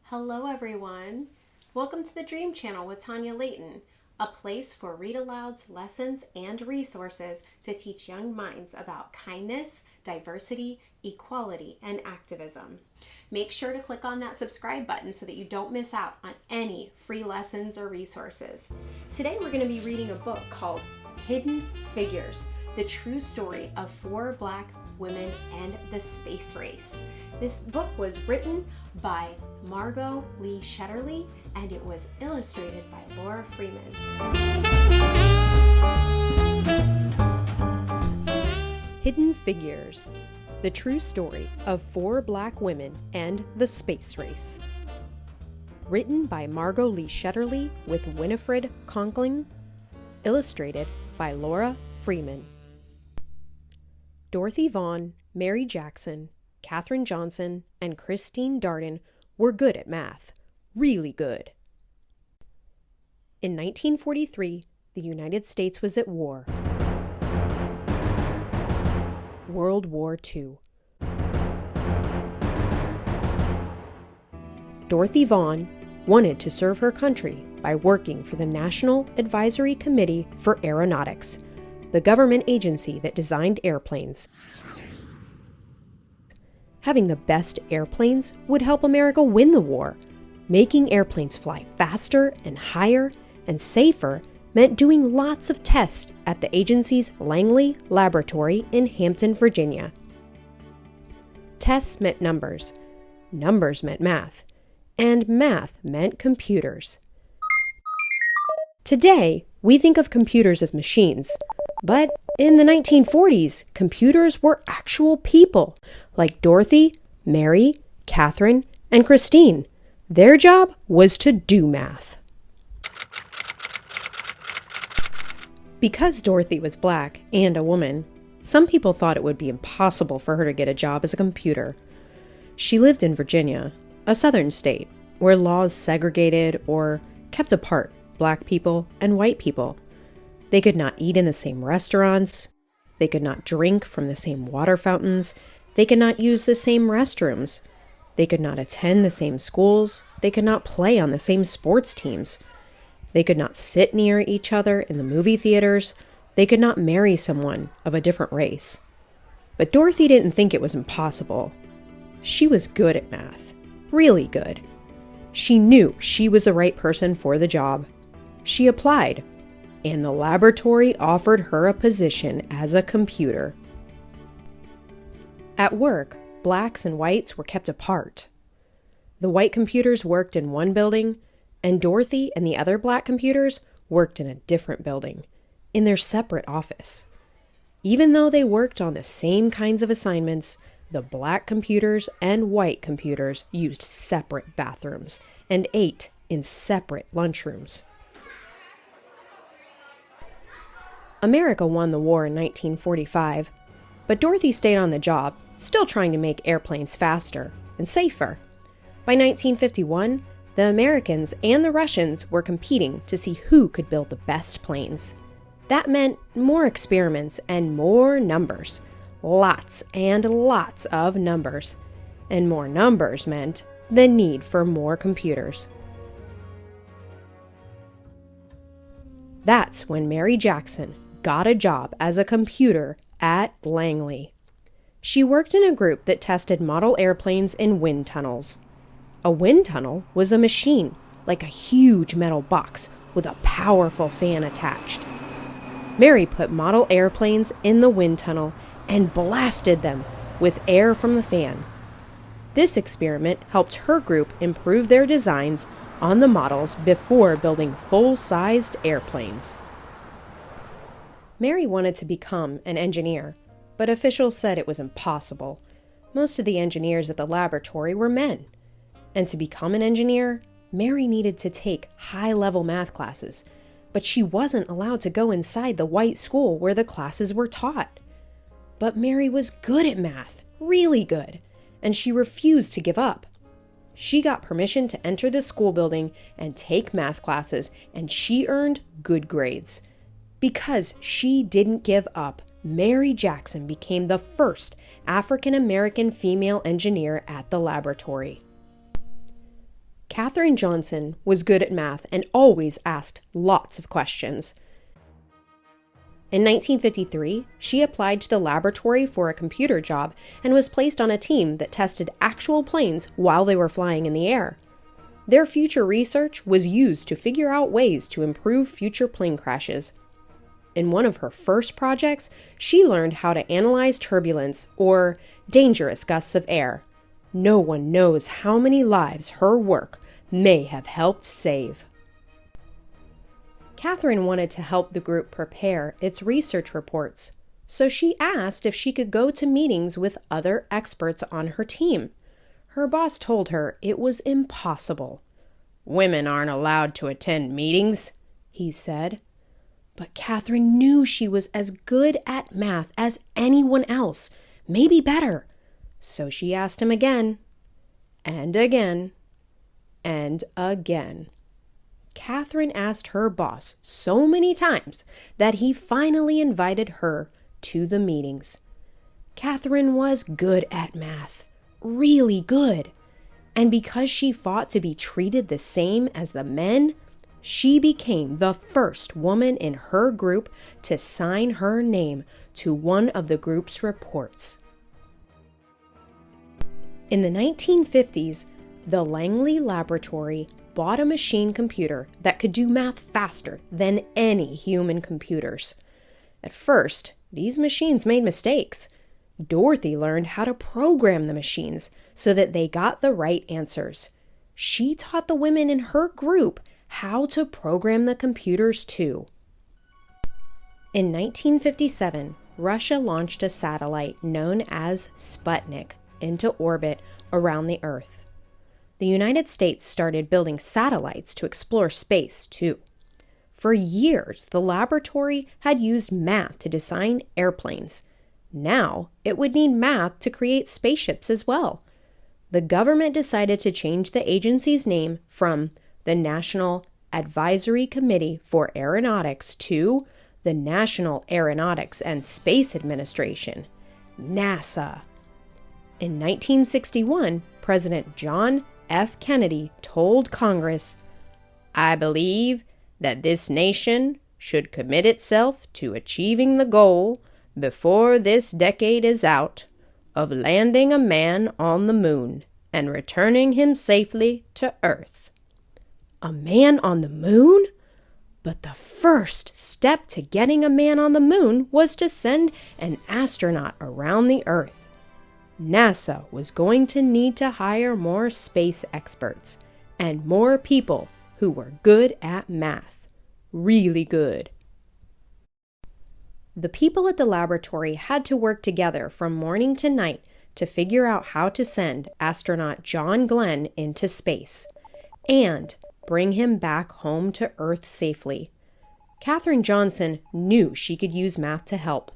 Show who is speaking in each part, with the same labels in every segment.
Speaker 1: Hello everyone! Welcome to the Dream Channel with Tanya Layton, a place for Read Aloud's lessons and resources to teach young minds about kindness, diversity, equality, and activism. Make sure to click on that subscribe button so that you don't miss out on any free lessons or resources. Today we're going to be reading a book called Hidden Figures, the true story of 4 Black women and the space race. This book was written by Margot Lee Shetterly and it was illustrated by Laura Freeman. Hidden Figures, the true story of 4 Black women and the space race. Written by Margot Lee Shetterly with Winifred Conkling, illustrated by Laura Freeman. Dorothy Vaughan, Mary Jackson, Katherine Johnson, and Christine Darden were good at math. Really good. In 1943, the United States was at war. World War II. Dorothy Vaughan wanted to serve her country by working for the National Advisory Committee for Aeronautics, the government agency that designed airplanes. Having the best airplanes would help America win the war. Making airplanes fly faster and higher and safer meant doing lots of tests at the agency's Langley Laboratory in Hampton, Virginia. Tests meant numbers, numbers meant math, and math meant computers. Today, we think of computers as machines, but in the 1940s, computers were actual people, like Dorothy, Mary, Katherine, and Christine. Their job was to do math. Because Dorothy was Black and a woman, some people thought it would be impossible for her to get a job as a computer. She lived in Virginia, a southern state, where laws segregated or kept apart Black people and white people. They could not eat in the same restaurants. They could not drink from the same water fountains. They could not use the same restrooms. They could not attend the same schools. They could not play on the same sports teams. They could not sit near each other in the movie theaters. They could not marry someone of a different race. But Dorothy didn't think it was impossible. She was good at math. Really good. She knew she was the right person for the job. She applied, and the laboratory offered her a position as a computer. At work, Blacks and whites were kept apart. The white computers worked in one building, and Dorothy and the other Black computers worked in a different building, in their separate office. Even though they worked on the same kinds of assignments, the Black computers and white computers used separate bathrooms and ate in separate lunchrooms. America won the war in 1945, but Dorothy stayed on the job, still trying to make airplanes faster and safer. By 1951, the Americans and the Russians were competing to see who could build the best planes. That meant more experiments and more numbers. Lots and lots of numbers. And more numbers meant the need for more computers. That's when Mary Jackson got a job as a computer at Langley. She worked in a group that tested model airplanes in wind tunnels. A wind tunnel was a machine, like a huge metal box with a powerful fan attached. Mary put model airplanes in the wind tunnel and blasted them with air from the fan. This experiment helped her group improve their designs on the models before building full-sized airplanes. Mary wanted to become an engineer, but officials said it was impossible. Most of the engineers at the laboratory were men. And to become an engineer, Mary needed to take high-level math classes, but she wasn't allowed to go inside the white school where the classes were taught. But Mary was good at math, really good, and she refused to give up. She got permission to enter the school building and take math classes, and she earned good grades. Because she didn't give up, Mary Jackson became the first African-American female engineer at the laboratory. Katherine Johnson was good at math and always asked lots of questions. In 1953, she applied to the laboratory for a computer job and was placed on a team that tested actual planes while they were flying in the air. Their future research was used to figure out ways to improve future plane crashes. In one of her first projects, she learned how to analyze turbulence, or dangerous gusts of air. No one knows how many lives her work may have helped save. Katherine wanted to help the group prepare its research reports, so she asked if she could go to meetings with other experts on her team. Her boss told her it was impossible. "Women aren't allowed to attend meetings," he said. But Katherine knew she was as good at math as anyone else, maybe better. So she asked him again, and again, and again. Katherine asked her boss so many times that he finally invited her to the meetings. Katherine was good at math, really good. And because she fought to be treated the same as the men, she became the first woman in her group to sign her name to one of the group's reports. In the 1950s, the Langley Laboratory bought a machine computer that could do math faster than any human computers. At first, these machines made mistakes. Dorothy learned how to program the machines so that they got the right answers. She taught the women in her group how to program the computers too. In 1957, Russia launched a satellite known as Sputnik into orbit around the Earth. The United States started building satellites to explore space too. For years, the laboratory had used math to design airplanes. Now, it would need math to create spaceships as well. The government decided to change the agency's name from the National Advisory Committee for Aeronautics to the National Aeronautics and Space Administration, NASA. In 1961, President John F. Kennedy told Congress, "I believe that this nation should commit itself to achieving the goal, before this decade is out, of landing a man on the moon and returning him safely to Earth." A man on the moon? But the first step to getting a man on the moon was to send an astronaut around the Earth. NASA was going to need to hire more space experts and more people who were good at math. Really good. The people at the laboratory had to work together from morning to night to figure out how to send astronaut John Glenn into space and bring him back home to Earth safely. Katherine Johnson knew she could use math to help.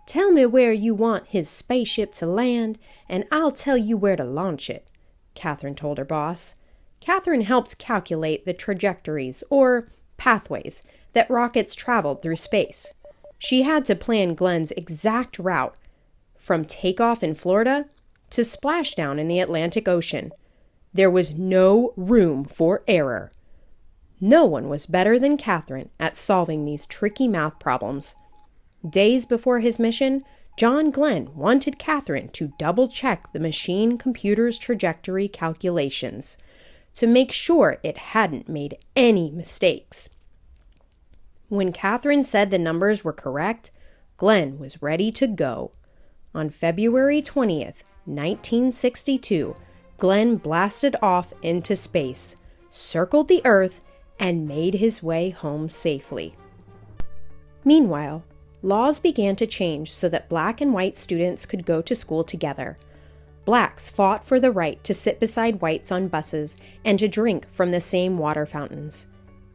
Speaker 1: "Tell me where you want his spaceship to land, and I'll tell you where to launch it," Katherine told her boss. Katherine helped calculate the trajectories, or pathways, that rockets traveled through space. She had to plan Glenn's exact route, from takeoff in Florida to splashdown in the Atlantic Ocean. There was no room for error. No one was better than Katherine at solving these tricky math problems. Days before his mission, John Glenn wanted Katherine to double-check the machine computer's trajectory calculations to make sure it hadn't made any mistakes. When Katherine said the numbers were correct, Glenn was ready to go. On February 20th, 1962, Glenn blasted off into space, circled the Earth, and made his way home safely. Meanwhile, laws began to change so that black and white students could go to school together. Blacks fought for the right to sit beside whites on buses and to drink from the same water fountains.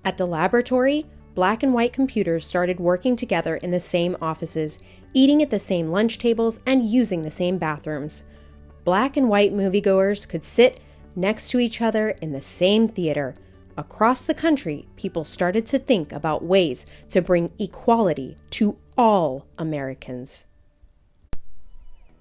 Speaker 1: At the laboratory, black and white computers started working together in the same offices, eating at the same lunch tables, and using the same bathrooms. Black and white moviegoers could sit next to each other in the same theater. Across the country, people started to think about ways to bring equality to all Americans.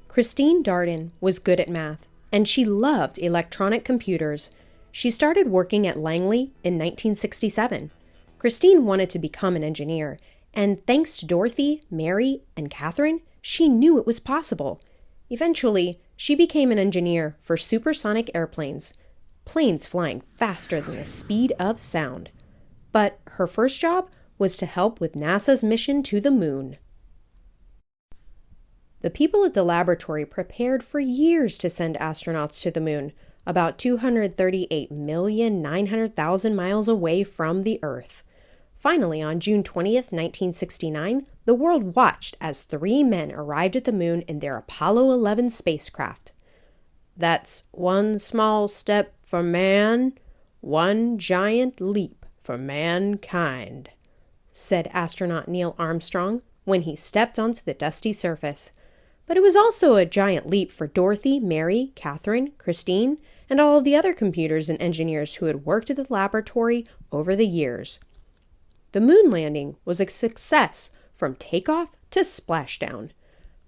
Speaker 1: Christine Darden was good at math, and she loved electronic computers. She started working at Langley in 1967. Christine wanted to become an engineer, and thanks to Dorothy, Mary, and Katherine, she knew it was possible. Eventually, she became an engineer for supersonic airplanes, planes flying faster than the speed of sound. But her first job was to help with NASA's mission to the moon. The people at the laboratory prepared for years to send astronauts to the moon, about 238,900,000 miles away from the Earth. Finally, on June 20th, 1969, the world watched as 3 men arrived at the moon in their Apollo 11 spacecraft. "That's one small step for man, one giant leap for mankind," said astronaut Neil Armstrong when he stepped onto the dusty surface. But it was also a giant leap for Dorothy, Mary, Katherine, Christine, and all of the other computers and engineers who had worked at the laboratory over the years. The moon landing was a success from takeoff to splashdown.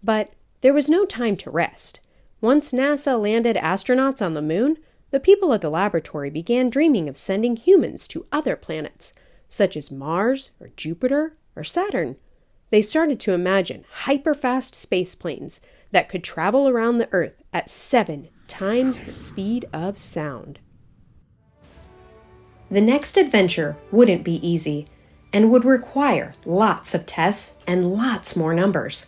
Speaker 1: But there was no time to rest. Once NASA landed astronauts on the moon, the people at the laboratory began dreaming of sending humans to other planets, such as Mars or Jupiter or Saturn. They started to imagine hyper-fast space planes that could travel around the Earth at 7 times the speed of sound. The next adventure wouldn't be easy and would require lots of tests and lots more numbers.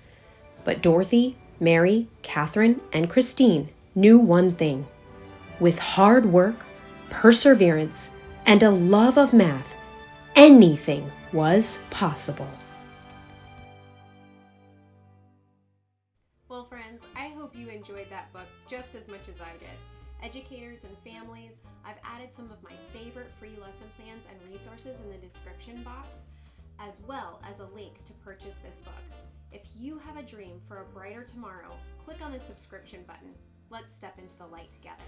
Speaker 1: But Dorothy, Mary, Katherine, and Christine knew one thing. With hard work, perseverance, and a love of math, anything was possible.
Speaker 2: Well, friends, I hope you enjoyed that book just as much as I did. Educators and families, I've added some of my favorite free lesson plans and resources in the description box, as well as a link to purchase this book. If you have a dream for a brighter tomorrow, click on the subscription button. Let's step into the light together.